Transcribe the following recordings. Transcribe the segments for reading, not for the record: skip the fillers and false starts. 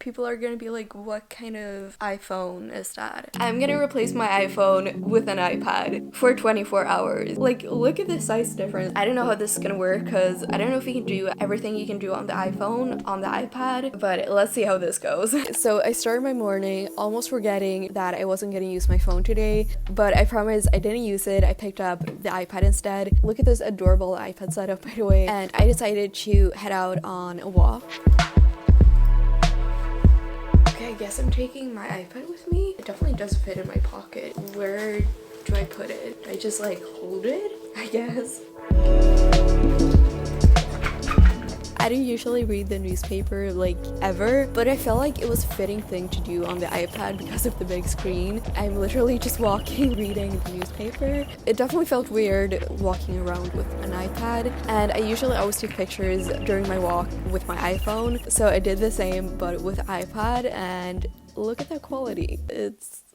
People are gonna be like, what kind of iPhone is that? I'm gonna replace my iPhone with an iPad for 24 hours. Like, look at the size difference. I don't know how this is gonna work because I don't know if you can do everything you can do on the iPhone on the iPad, but let's see how this goes. So I started my morning almost forgetting that I wasn't gonna use my phone today, but I promise I didn't use it. I picked up the iPad instead. Look at this adorable iPad setup, by the way, and I decided to head out on a walk. Okay, I guess I'm taking my iPad with me. It definitely does fit in my pocket. Where do I put it? I just like hold it, I guess. I don't usually read the newspaper like ever, but I felt like it was a fitting thing to do on the iPad because of the big screen. I'm literally just walking, reading the newspaper. It definitely felt weird walking around with an iPad, and I usually always take pictures during my walk with my iPhone, so I did the same but with iPad, and look at that quality.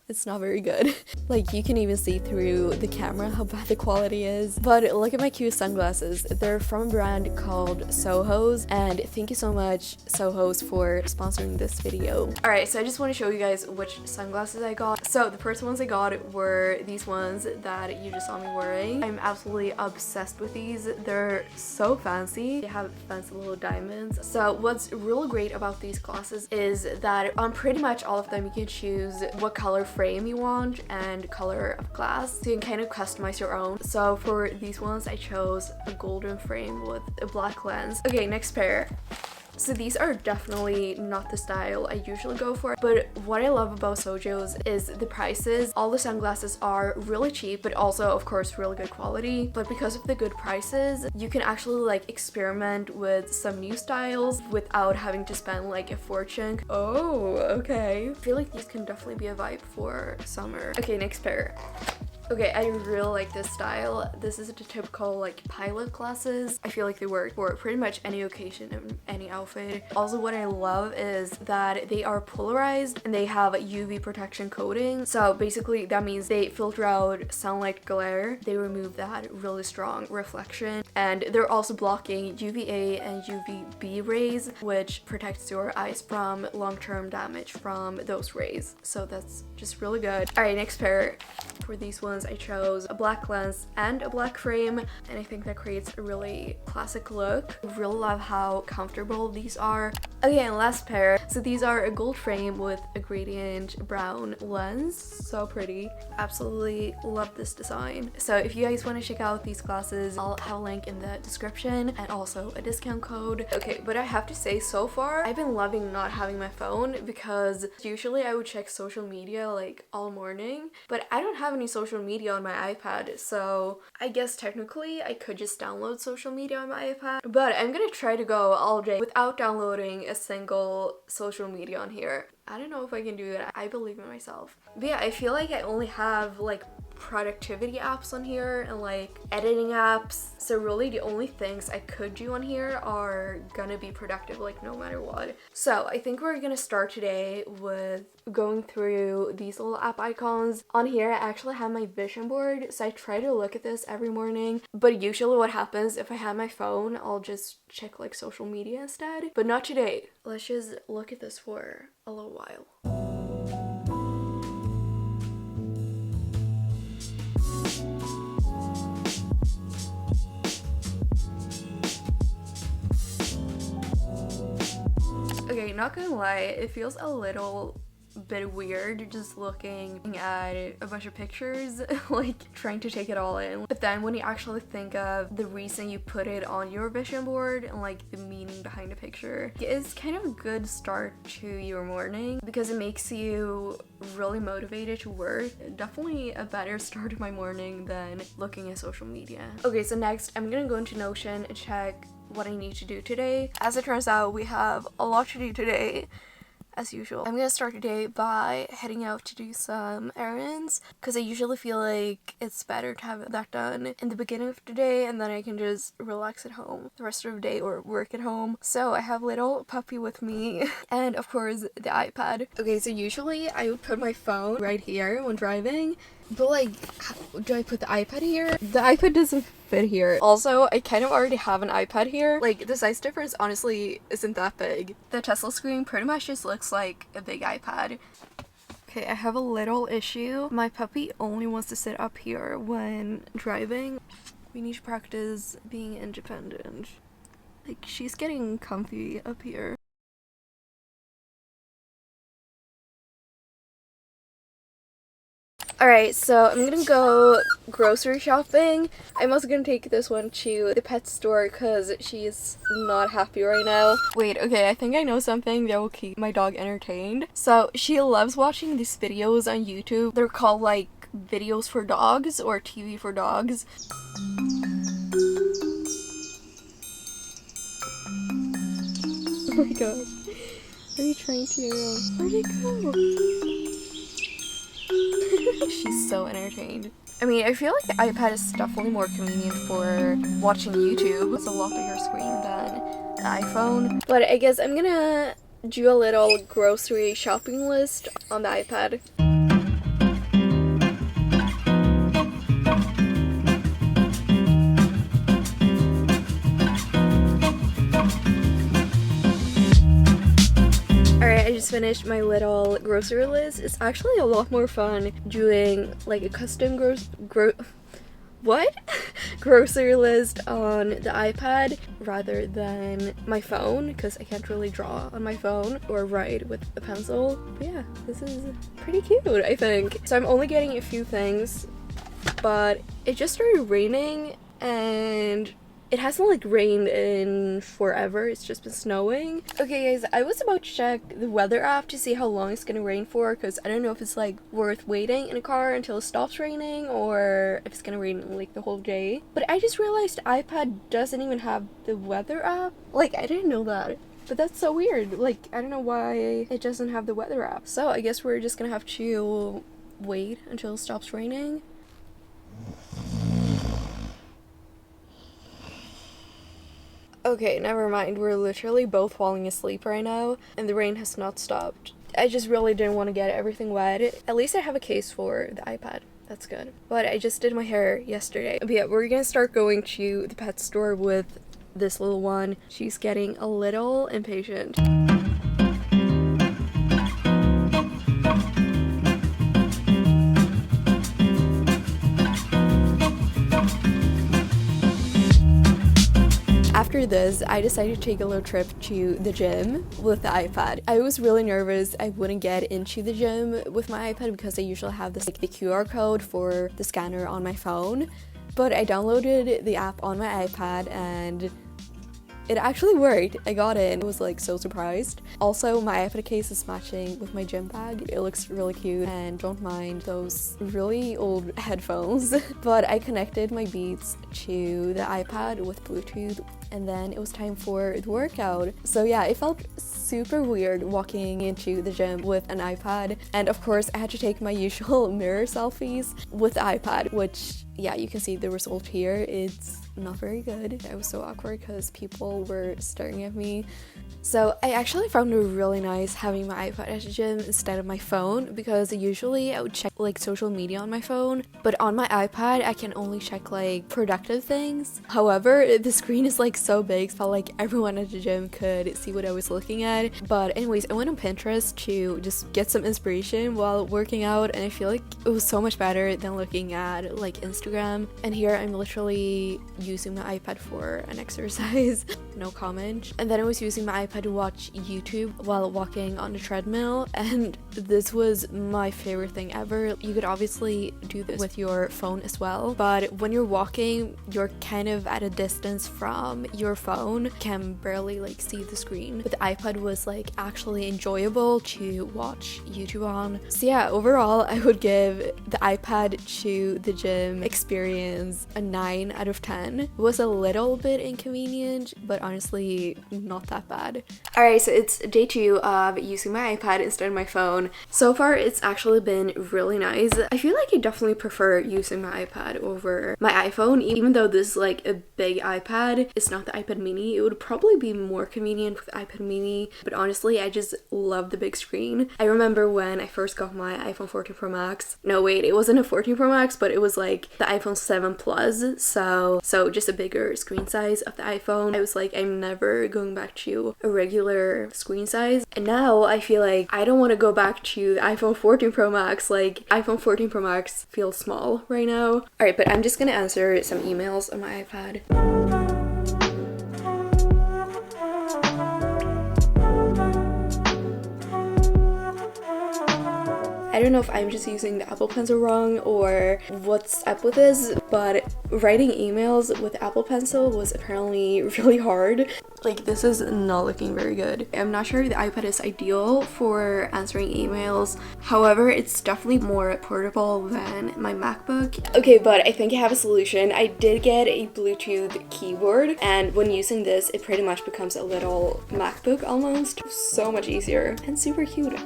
It's not very good. Like, you can even see through the camera how bad the quality is. But look at my cute sunglasses. They're from a brand called Soho's, and thank you so much, Soho's, for sponsoring this video. Alright, so I just want to show you guys which sunglasses I got. So the first ones I got were these ones that you just saw me wearing. I'm absolutely obsessed with these. They're so fancy. They have fancy little diamonds. So what's really great about these glasses is that on pretty much all of them you can choose what color frame you want and color of glass, so you can kind of customize your own. So for these ones I chose a golden frame with a black lens. Okay, next pair. So these are definitely not the style I usually go for, but what I love about Sojo's is the prices. All the sunglasses are really cheap, but also of course really good quality. But because of the good prices, you can actually like experiment with some new styles without having to spend like a fortune. Oh, okay. I feel like these can definitely be a vibe for summer. Okay, next pair. Okay, I really like this style. This is the typical like pilot glasses. I feel like they work for pretty much any occasion and any outfit. Also, what I love is that they are polarized and they have UV protection coating. So basically that means they filter out sunlight glare. They remove that really strong reflection, and they're also blocking UVA and UVB rays, which protects your eyes from long-term damage from those rays. So that's just really good. All right, next pair. For these ones I chose a black lens and a black frame, and I think that creates a really classic look. I really love how comfortable these are. Okay, and last pair. So these are a gold frame with a gradient brown lens. So pretty. Absolutely love this design. So if you guys want to check out these glasses, I'll have a link in the description and also a discount code. Okay, but I have to say, so far I've been loving not having my phone, because usually I would check social media like all morning, but I don't have any social media on my iPad, so I guess technically I could just download social media on my iPad, but I'm gonna try to go all day without downloading a single social media on here. I don't know if I can do it. I believe in myself. But yeah, I feel like I only have like productivity apps on here and like editing apps, so really the only things I could do on here are gonna be productive, like no matter what. So I think we're gonna start today with going through these little app icons. On here I actually have my vision board, so I try to look at this every morning, but usually what happens if I have my phone, I'll just check like social media instead, but not today. Let's just look at this for a little while. Okay, not gonna lie, it feels a little bit weird just looking at a bunch of pictures, like trying to take it all in. But then when you actually think of the reason you put it on your vision board and like the meaning behind the picture, it's kind of a good start to your morning because it makes you really motivated to work. Definitely a better start to my morning than looking at social media. Okay, so next I'm gonna go into Notion and check what I need to do today. As it turns out, we have a lot to do today. As usual, I'm gonna start today by heading out to do some errands, because I usually feel like it's better to have that done in the beginning of the day, and then I can just relax at home the rest of the day or work at home. So I have little puppy with me and of course the iPad. Okay, so usually I would put my phone right here when driving, But like, do I put the iPad here? The iPad doesn't fit here. Also, I kind of already have an iPad here. Like, the size difference honestly isn't that big. The Tesla screen pretty much just looks like a big iPad. Okay, I have a little issue. My puppy only wants to sit up here when driving. We need to practice being independent. Like, she's getting comfy up here. Alright, so I'm gonna go grocery shopping. I'm also gonna take this one to the pet store because she's not happy right now. Wait, okay, I think I know something that will keep my dog entertained. So she loves watching these videos on YouTube. They're called like videos for dogs or TV for dogs. Oh my gosh. What are you trying to do? Where'd it go? She's so entertained. I mean, I feel like the iPad is definitely more convenient for watching YouTube. It's a lot bigger screen than the iPhone. But I guess I'm gonna do a little grocery shopping list on the iPad. Alright, I just finished my little grocery list. It's actually a lot more fun doing like a custom grocery list on the iPad rather than my phone, because I can't really draw on my phone or write with a pencil. But yeah, this is pretty cute, I think. So I'm only getting a few things, but it just started raining and it hasn't like rained in forever. It's just been snowing. Okay guys, I was about to check the weather app to see how long it's gonna rain for, because I don't know if it's like worth waiting in a car until it stops raining or if it's gonna rain like the whole day. But I just realized iPad doesn't even have the weather app. Like, I didn't know that. But that's so weird. Like, I don't know why it doesn't have the weather app. So I guess we're just gonna have to wait until it stops raining. Okay, never mind. We're literally both falling asleep right now, and the rain has not stopped. I just really didn't want to get everything wet. At least I have a case for the iPad. That's good. But I just did my hair yesterday. But yeah, we're gonna start going to the pet store with this little one. She's getting a little impatient. After this, I decided to take a little trip to the gym with the iPad. I was really nervous I wouldn't get into the gym with my iPad because I usually have this like the QR code for the scanner on my phone. But I downloaded the app on my iPad and it actually worked. I got in. I was like so surprised. Also, my iPad case is matching with my gym bag. It looks really cute, and don't mind those really old headphones. But I connected my Beats to the iPad with Bluetooth, and then it was time for the workout. So yeah, it felt super weird walking into the gym with an iPad. And of course, I had to take my usual mirror selfies with the iPad, which yeah, you can see the result here. It's not very good. I was so awkward because people were staring at me. So I actually found it really nice having my iPad at the gym instead of my phone, because usually I would check like social media on my phone, but on my iPad I can only check like productive things. However, the screen is like so big, so felt like everyone at the gym could see what I was looking at. But anyways, I went on Pinterest to just get some inspiration while working out, and I feel like it was so much better than looking at like Instagram. And here I'm literally using my iPad for an exercise. No comment. And then I was using my iPad to watch YouTube while walking on the treadmill, and this was my favorite thing ever. You could obviously do this with your phone as well, but when you're walking, you're kind of at a distance from your phone, can barely like see the screen. But the iPad was like actually enjoyable to watch YouTube on. So yeah, overall I would give the iPad to the gym experience a 9 out of 10. It was a little bit inconvenient, but honestly not that bad. Alright, so it's day 2 of using my iPad instead of my phone. So far, it's actually been really nice. I feel like I definitely prefer using my iPad over my iPhone, even though this is like a big iPad. It's not the iPad mini. It would probably be more convenient with the iPad mini, but honestly, I just love the big screen. I remember when I first got my iPhone 14 Pro Max. No, wait, it wasn't a 14 Pro Max, but it was like the iPhone 7 Plus, so just a bigger screen size of the iPhone. I was like, I'm never going back to a regular screen size, and now I feel like I don't want to go back to the iPhone 14 Pro Max. Like, iPhone 14 Pro Max feels small right now. Alright, but I'm just gonna answer some emails on my iPad. I don't know if I'm just using the Apple Pencil wrong or what's up with this, but writing emails with Apple Pencil was apparently really hard. Like, this is not looking very good. I'm not sure if the iPad is ideal for answering emails. However, it's definitely more portable than my MacBook. Okay, but I think I have a solution. I did get a Bluetooth keyboard, and when using this, it pretty much becomes a little MacBook almost. So much easier and super cute.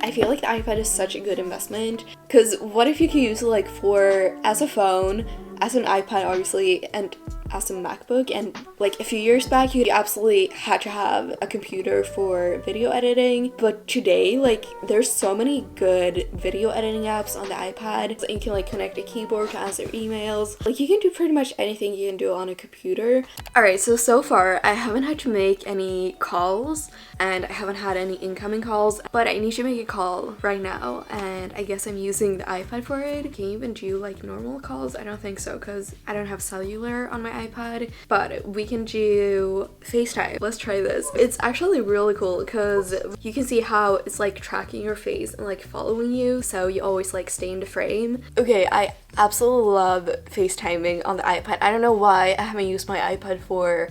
I feel like the iPad is such a good investment, because what if you could use it like as a phone, as an iPad obviously, and as a MacBook, and like a few years back you absolutely had to have a computer for video editing, but today like there's so many good video editing apps on the iPad, so you can like connect a keyboard to answer emails. Like, you can do pretty much anything you can do on a computer. Alright, so far I haven't had to make any calls and I haven't had any incoming calls, but I need to make a call right now, and I guess I'm using the iPad for it. Can you even do like normal calls? I don't think so, because I don't have cellular on my iPad, but we can do FaceTime. Let's try this. It's actually really cool because you can see how it's like tracking your face and like following you, so you always like stay in the frame. Okay, I absolutely love FaceTiming on the iPad. I don't know why I haven't used my iPad for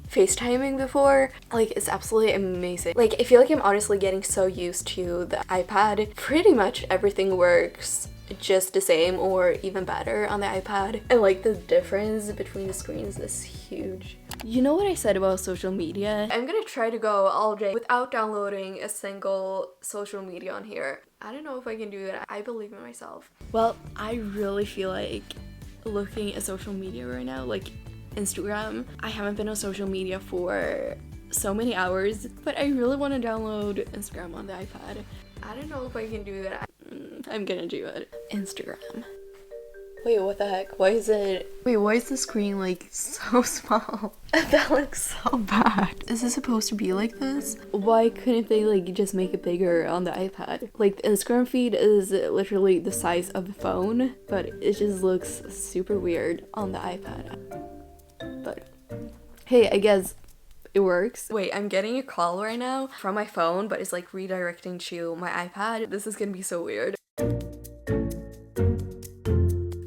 FaceTiming before. Like, it's absolutely amazing. Like, I feel like I'm honestly getting so used to the iPad. Pretty much everything works just the same or even better on the iPad, and like the difference between the screens is huge. You know what I said about social media? I'm gonna try to go all day without downloading a single social media on here. I don't know if I can do that. I believe in myself. Well, I really feel like looking at social media right now, like Instagram. I haven't been on social media for so many hours, but I really want to download Instagram on the iPad. I don't know if I can do that. I'm gonna do it. Instagram. Wait, what the heck? Why is the screen like so small? That looks so bad. Is it supposed to be like this? Why couldn't they like just make it bigger on the iPad? Like, the Instagram feed is literally the size of the phone, but it just looks super weird on the iPad. But hey, I guess it works. Wait, I'm getting a call right now from my phone, but it's like redirecting to my iPad. This is gonna be so weird.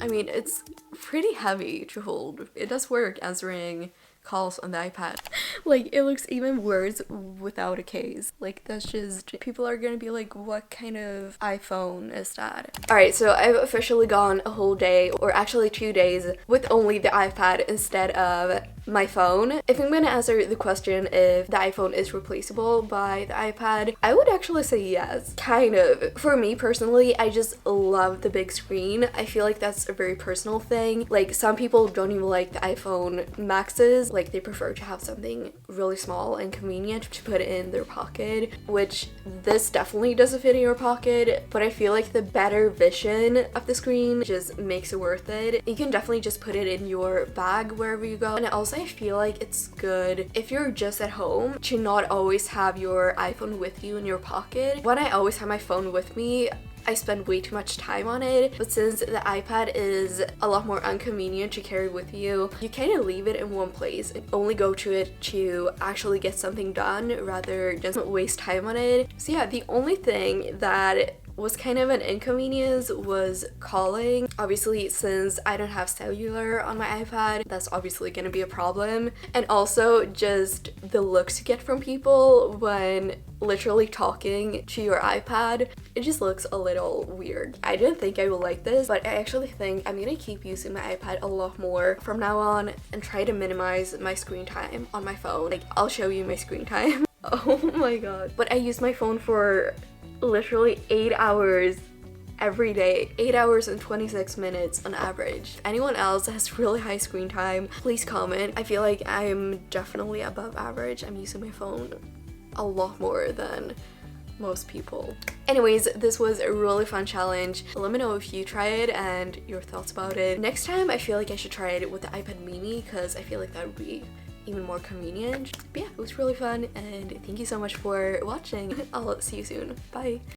I mean, it's pretty heavy to hold. It does work answering calls on the iPad. Like, it looks even worse without a case. Like, that's just, people are gonna be like, what kind of iPhone is that? Alright, so I've officially gone a whole day, or actually 2 days, with only the iPad instead of my phone. If I'm gonna answer the question if the iPhone is replaceable by the iPad, I would actually say yes, kind of. For me personally, I just love the big screen. I feel like that's a very personal thing. Like, some people don't even like the iPhone Maxes. Like, they prefer to have something really small and convenient to put in their pocket, which this definitely doesn't fit in your pocket, but I feel like the better vision of the screen just makes it worth it. You can definitely just put it in your bag wherever you go, and also I feel like it's good if you're just at home to not always have your iPhone with you in your pocket. When I always have my phone with me, I spend way too much time on it, but since the iPad is a lot more inconvenient to carry with you, you kind of leave it in one place and only go to it to actually get something done rather than waste time on it. So yeah, the only thing that was kind of an inconvenience was calling. Obviously, since I don't have cellular on my iPad, that's obviously gonna be a problem. And also just the looks you get from people when literally talking to your iPad, it just looks a little weird. I didn't think I would like this, but I actually think I'm gonna keep using my iPad a lot more from now on and try to minimize my screen time on my phone. Like, I'll show you my screen time. Oh my god. But I use my phone for literally 8 hours every day, 8 hours and 26 minutes on average. If anyone else has really high screen time, please comment. I feel like I'm definitely above average. I'm using my phone a lot more than most people. Anyways, this was a really fun challenge. Let me know if you try it and your thoughts about it. Next time I feel like I should try it with the iPad mini because I feel like that would be even more convenient. But yeah, it was really fun and thank you so much for watching. I'll see you soon. Bye.